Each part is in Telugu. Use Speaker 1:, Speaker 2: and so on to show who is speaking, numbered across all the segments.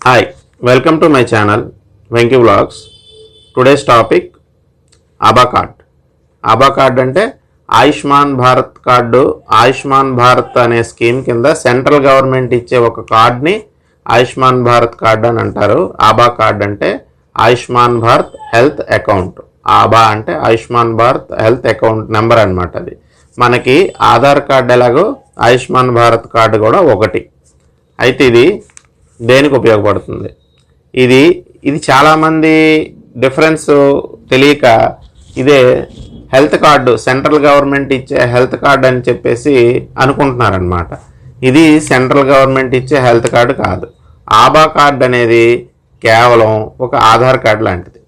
Speaker 1: Hi, welcome to my channel Venky Vlogs. Today's topic ABHA card. ABHA card అంటే ఆయుష్మాన్ భారత్ కార్డు. ఆయుష్మాన్ భారత్ అనే స్కీమ్ కింద సెంట్రల్ గవర్నమెంట్ ఇచ్చే ఒక కార్డ్ని ఆయుష్మాన్ భారత్ కార్డు అని అంటారు. ABHA కార్డ్ అంటే Ayushman Bharat health account. ABHA అంటే Ayushman Bharat health account number అనమాట. అది మనకి ఆధార్ కార్డు ఎలాగో ఆయుష్మాన్ భారత్ కార్డు కూడా ఒకటి. అయితే ఇది దేనికి ఉపయోగపడుతుంది? ఇది చాలామంది డిఫరెన్స్ తెలియక ఇదే హెల్త్ కార్డు, సెంట్రల్ గవర్నమెంట్ ఇచ్చే హెల్త్ కార్డు అని చెప్పేసి అనుకుంటున్నారనమాట. ఇది సెంట్రల్ గవర్నమెంట్ ఇచ్చే హెల్త్ కార్డు కాదు. ABHA కార్డు అనేది కేవలం ఒక ఆధార్ కార్డు లాంటిది.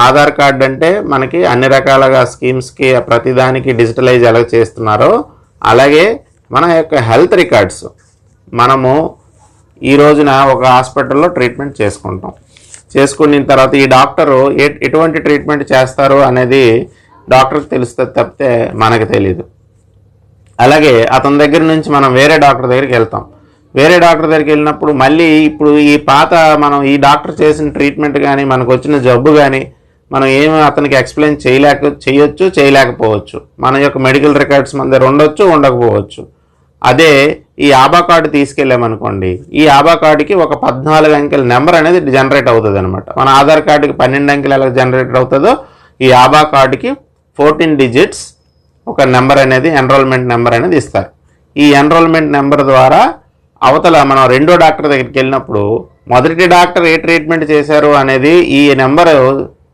Speaker 1: ఆధార్ కార్డు అంటే మనకి అన్ని రకాలుగా స్కీమ్స్కి ప్రతిదానికి డిజిటలైజ్ ఎలా చేస్తున్నారో అలాగే మన యొక్క హెల్త్ రికార్డ్స్ మనము ఈ రోజున ఒక హాస్పిటల్లో ట్రీట్మెంట్ చేసుకున్న తర్వాత ఈ డాక్టరు ఎటువంటి ట్రీట్మెంట్ చేస్తారు అనేది డాక్టర్కి తెలుస్తుంది తప్పితే మనకు తెలియదు. అలాగే అతని దగ్గర నుంచి మనం వేరే డాక్టర్ దగ్గరికి వెళ్తాం. వేరే డాక్టర్ దగ్గరికి వెళ్ళినప్పుడు మళ్ళీ ఇప్పుడు ఈ పాత మనం ఈ డాక్టర్ చేసిన ట్రీట్మెంట్ కానీ మనకు వచ్చిన జబ్బు కానీ మనం ఏమి అతనికి ఎక్స్ప్లెయిన్ చేయొచ్చు చేయలేకపోవచ్చు. మన యొక్క మెడికల్ రికార్డ్స్ మన దగ్గర ఉండొచ్చు ఉండకపోవచ్చు. అదే ఈ ABHA కార్డు తీసుకెళ్ళామనుకోండి, ఈ ABHA కార్డుకి ఒక 14 అంకెల నెంబర్ అనేది జనరేట్ అవుతుంది అనమాట. మన ఆధార్ కార్డుకి 12 అంకెలు ఎలా జనరేట్ అవుతుందో ఈ ABHA కార్డుకి 14 డిజిట్స్ ఒక నెంబర్ అనేది ఎన్రోల్మెంట్ నెంబర్ అనేది ఇస్తారు. ఈ ఎన్రోల్మెంట్ నెంబర్ ద్వారా అవతల మనం రెండో డాక్టర్ దగ్గరికి వెళ్ళినప్పుడు మొదటి డాక్టర్ ఏ ట్రీట్మెంట్ చేశారు అనేది ఈ నెంబరు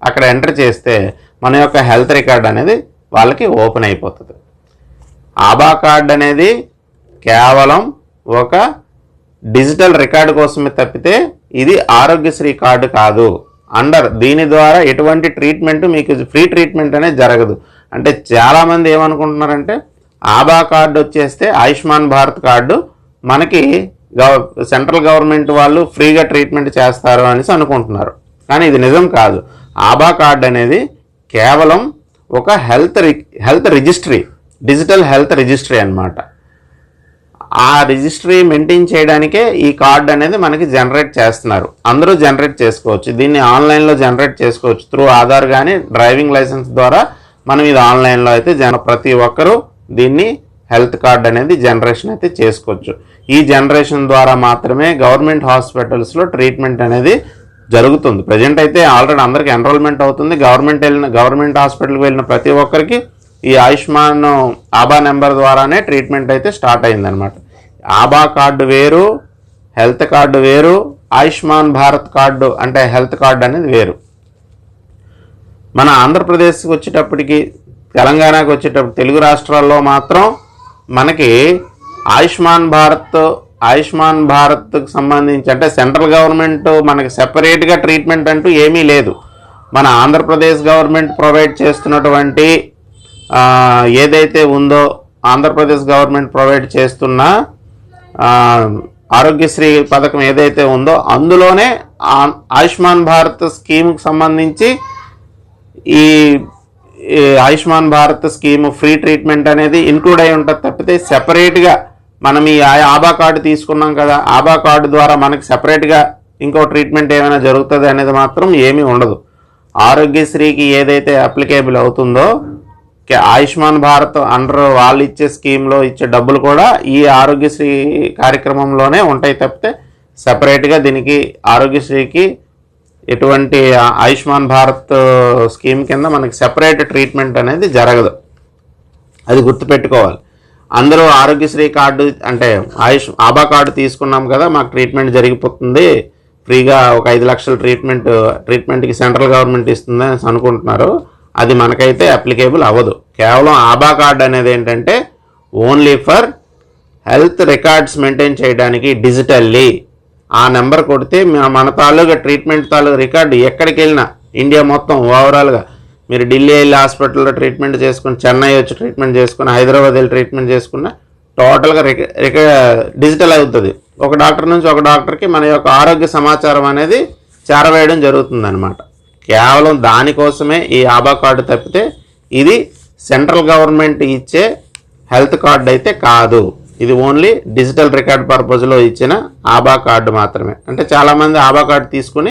Speaker 1: అక్కడ ఎంటర్ చేస్తే మన యొక్క హెల్త్ రికార్డ్ అనేది వాళ్ళకి ఓపెన్ అయిపోతుంది. ABHA కార్డు అనేది కేవలం ఒక డిజిటల్ రికార్డు కోసమే తప్పితే ఇది ఆరోగ్యశ్రీ కార్డు కాదు. దీని ద్వారా ఎటువంటి ట్రీట్మెంట్ మీకు ఫ్రీ ట్రీట్మెంట్ అనేది జరగదు. అంటే చాలామంది ఏమనుకుంటున్నారంటే ABHA కార్డు వచ్చేస్తే ఆయుష్మాన్ భారత్ కార్డు మనకి సెంట్రల్ గవర్నమెంట్ వాళ్ళు ఫ్రీగా ట్రీట్మెంట్ చేస్తారు అనేసి అనుకుంటున్నారు. కానీ ఇది నిజం కాదు. ABHA కార్డు అనేది కేవలం ఒక health registry, digital health registry అన్నమాట. ఆ రిజిస్ట్రీ మెయింటైన్ చేయడానికే ఈ కార్డు అనేది మనకి జనరేట్ చేస్తున్నారు. అందరూ జనరేట్ చేసుకోవచ్చు. దీన్ని ఆన్లైన్లో జనరేట్ చేసుకోవచ్చు త్రూ ఆధార్ కానీ డ్రైవింగ్ లైసెన్స్ ద్వారా మనం ఇది ఆన్లైన్లో అయితే ప్రతి ఒక్కరూ దీన్ని హెల్త్ కార్డు అనేది జనరేషన్ అయితే చేసుకోవచ్చు. ఈ జనరేషన్ ద్వారా మాత్రమే గవర్నమెంట్ హాస్పిటల్స్లో ట్రీట్మెంట్ అనేది జరుగుతుంది. ప్రజెంట్ అయితే ఆల్రెడీ అందరికీ ఎన్రోల్మెంట్ అవుతుంది. గవర్నమెంట్ హాస్పిటల్కి వెళ్ళిన ప్రతి ఒక్కరికి ఈ ఆయుష్మాన్ ABHA నెంబర్ ద్వారానే ట్రీట్మెంట్ అయితే స్టార్ట్ అయిందనమాట. ABHA కార్డు వేరు, హెల్త్ కార్డు వేరు, ఆయుష్మాన్ భారత్ కార్డు అంటే హెల్త్ కార్డు అనేది వేరు. మన ఆంధ్రప్రదేశ్కి వచ్చేటప్పటికి, తెలంగాణకి వచ్చేటప్పుడు, తెలుగు రాష్ట్రాల్లో మాత్రం మనకి ఆయుష్మాన్ భారత్కి సంబంధించి అంటే సెంట్రల్ గవర్నమెంట్ మనకి సెపరేట్గా ట్రీట్మెంట్ అంటూ ఏమీ లేదు. మన ఆంధ్రప్రదేశ్ గవర్నమెంట్ ప్రొవైడ్ చేస్తున్నటువంటి ఏదైతే ఉందో ఆంధ్రప్రదేశ్ గవర్నమెంట్ ప్రొవైడ్ చేస్తున్న ఆరోగ్యశ్రీ పథకం ఏదైతే ఉందో అందులోనే ఆయుష్మాన్ భారత్ స్కీమ్కి సంబంధించి ఈ Ayushman Bharat scheme free treatment అనేది ఇంక్లూడ్ అయి ఉంటుంది తప్పితే సెపరేట్గా మనం ఈ ABHA కార్డు తీసుకున్నాం కదా, ABHA కార్డు ద్వారా మనకి సెపరేట్గా ఇంకో ట్రీట్మెంట్ ఏమైనా జరుగుతుంది అనేది మాత్రం ఏమీ ఉండదు. ఆరోగ్యశ్రీకి ఏదైతే అప్లికేబుల్ అవుతుందో ఆయుష్మాన్ భారత్ అండర్ వాళ్ళు ఇచ్చే స్కీమ్లో ఇచ్చే డబ్బులు కూడా ఈ ఆరోగ్యశ్రీ కార్యక్రమంలోనే ఉంటాయి తప్పితే సెపరేట్గా దీనికి ఆరోగ్యశ్రీకి ఎటువంటి ఆయుష్మాన్ భారత్ స్కీమ్ కింద మనకి సెపరేట్ ట్రీట్మెంట్ అనేది జరగదు. అది గుర్తుపెట్టుకోవాలి. అందరూ ఆరోగ్యశ్రీ కార్డు అంటే ABHA కార్డు తీసుకున్నాం కదా, మాకు ట్రీట్మెంట్ జరిగిపోతుంది ఫ్రీగా, ఒక 5 లక్షల ట్రీట్మెంట్కి సెంట్రల్ గవర్నమెంట్ ఇస్తుంది అని అనుకుంటున్నారు. అది మనకైతే అప్లికేబుల్ అవ్వదు. కేవలం ABHA కార్డు అనేది ఏంటంటే only for health records maintain చేయడానికి డిజిటల్లీ. ఆ నెంబర్ కొడితే మన తాలూకా ట్రీట్మెంట్ తాలూకా రికార్డు ఎక్కడికి వెళ్ళినా ఇండియా మొత్తం ఓవరాల్గా మీరు ఢిల్లీ వెళ్ళి హాస్పిటల్లో ట్రీట్మెంట్ చేసుకుని, చెన్నై వచ్చి ట్రీట్మెంట్ చేసుకుని, హైదరాబాద్ వెళ్ళి ట్రీట్మెంట్ చేసుకున్న టోటల్గా డిజిటల్ అవుతుంది. ఒక డాక్టర్ నుంచి ఒక డాక్టర్కి మన యొక్క ఆరోగ్య సమాచారం అనేది చేరవేయడం జరుగుతుంది అనమాట. కేవలం దానికోసమే ఈ ABHA కార్డు తప్పితే ఇది సెంట్రల్ గవర్నమెంట్ ఇచ్చే హెల్త్ కార్డు అయితే కాదు. ఇది ఓన్లీ డిజిటల్ రికార్డ్ పర్పస్లో ఇచ్చిన ఆభా కార్డు మాత్రమే. అంటే చాలామంది ఆభా కార్డు తీసుకుని